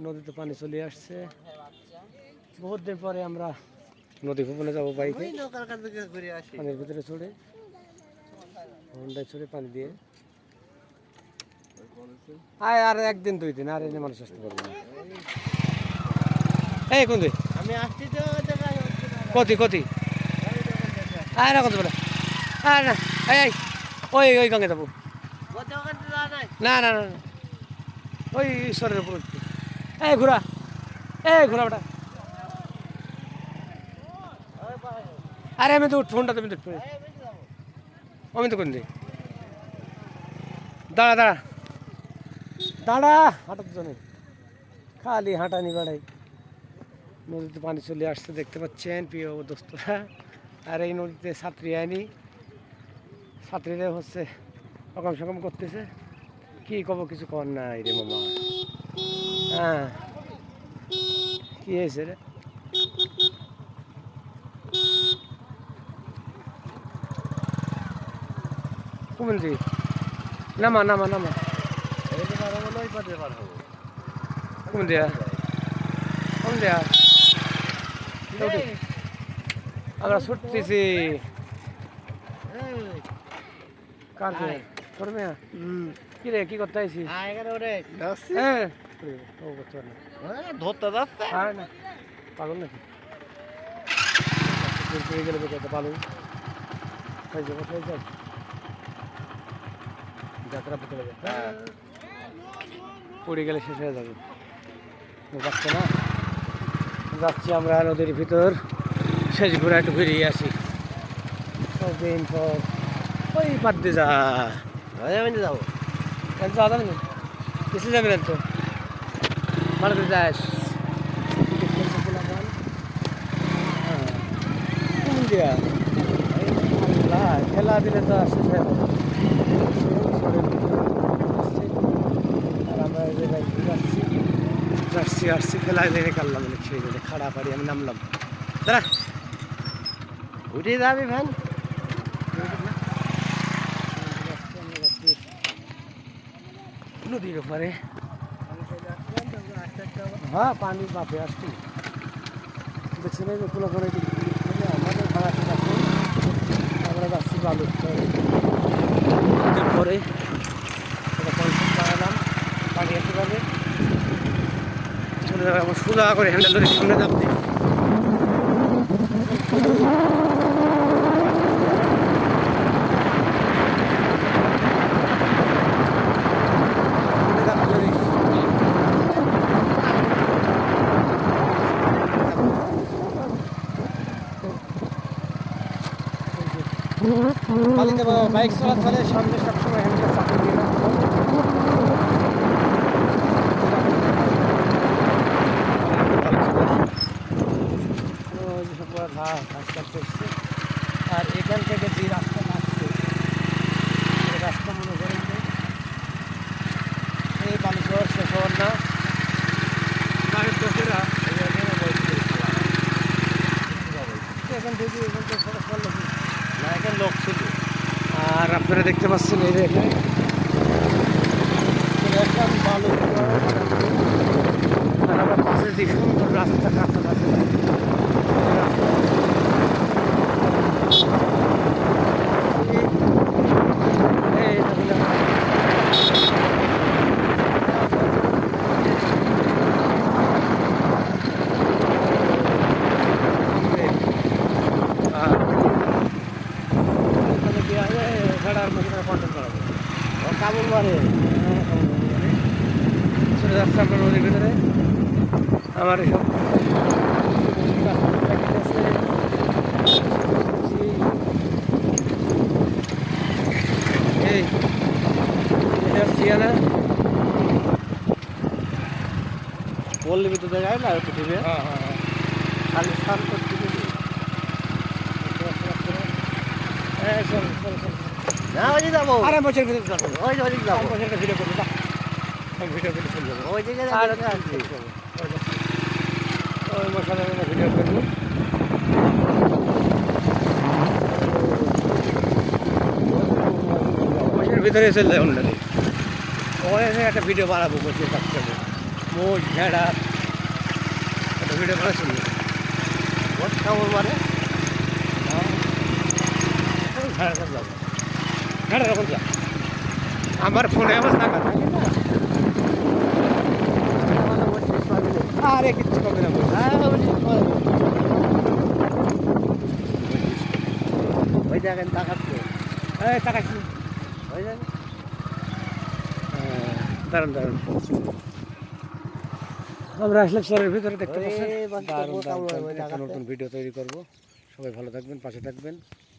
নদীতে পানি চলে আসছে। বহুত দিন পরে আমরা নদী ভবনে যাবো বাইকে, পানির ভিতরে চড়ে, হন্ডায় চড়ে পানি দিয়ে। আর একদিন 2 দিন আর এনে মানুষ আসতে পারবে না। এই কোন আমি আসছি তো কতি না কত বলে না এই ওই গঙ্গে যাবো। না না না ওই ঈশ্বরের উপর এই ঘোরা বেটা। আরে আমি তো ফোনটা তুমি দেখতে আমি তো কোন দিই দাঁড়া হাঁটার জন্য খালি হাঁটানি বেড়াই। নদীতে পানি চলে আসছে দেখতে পাচ্ছেন প্রিয় দোস্তরা। আর এই নদীতে ছাত্রী আইনি, ছাত্রীরা হচ্ছে অকম সকম করতেছে। কি কব, কিছু কর নাই রে মামা। হ্যাঁ কি হয়েছে রে? কোন দিক? নামা কোন দেয়া আমরা ছুটতেছি। কার করবে কি রে, কি করতে আইছিস? ধরতে যাচ্ছে না পাগল নাকি? গেলে পালু যাত্রা পড়ে গেলে শেষ হয়ে যাবে। যাচ্ছে না, যাচ্ছি আমরা নদীর ভিতর। শেষ ঘুরে একটু ঘুরিয়ে আসি দিন পর। ওই পাত দিয়ে যাবো যাবে না, কিছু যাবে না তো ভালো করে যাস। খেলা দিলে তো শেষ হয়ে যাবে। আর আমরা আসছি খেলা দিলে কাটলাম সেই জন্য খাড়া পাড়ি আমি নামলাম। দাঁড়া উঠে যাবি ভ্যান নদীর ওপারে। হ্যাঁ পানি বাপে আসছি দেখছেন এই যে কোনো করে আমাদের ভাড়াতে যাচ্ছি। আমরা যাচ্ছি বালুর পরে বাড়ালাম পানি আসতে পারবে চলে যাবে। আমার সোজা করে হ্যান্ডেল ধরে সামনে যাচ্ছি। বাইক চলাচলে সামনে সবসময় হ্যান্ডেল চাপে দিয়ে ঘাস কাটতে এসছে। আর এখান থেকে যে রাস্তা লাগছে রাস্তা মনে করেন যে এই বালুচর শেষ হওয়ার না গাড়ির দোষেরা এখান থেকে না এখানে লোক ছিল। আর আপনারা দেখতে পাচ্ছেন এই দেখেন বালু আর আমার পাশে যে সুন্দর রাস্তা কাছাকাছি কাবুল মারে চলে যাচ্ছে আপনার নদীর ভিতরে। আমার এসব না বললি তো জায়গায় না পৃথিবী। খালি স্নান করতে যাবো। আরে বছর ভিতরে যাবো, ওই যাবো বছরটা ভিডিও করবো। ভিডিও করে চলে যাবো ওই জায়গায় ওই মশলা ভিডিও করবো। বছরের ভিতরে চলে যায় অন্যদের ওখানে একটা ভিডিও বানাবো বসে থাকতে হবে। মোষ ভেড়া একটা ভিডিও করেছিল মোট কামড় মারে ভেড়াটা যাবো ভেড়া রকম যা আমার ফোনে আমার টাকা থাকে না আরে কিচ্ছু পাবে না বল। ওই দেখেন তাকাচ্ছে এই টাকা কি ওই দেখেন দাঁড়ান দাঁড়ান আমরা আসলে শহরের ভিতরে দেখতে ওরে পাচ্ছেন বাচ্চা দারুণ বোকা দারুণ মনে হয় দারুণ একটা দেখাচ্ছে। নতুন ভিডিও তৈরি করব সবাই ভালো থাকবেন পাশে থাকবেন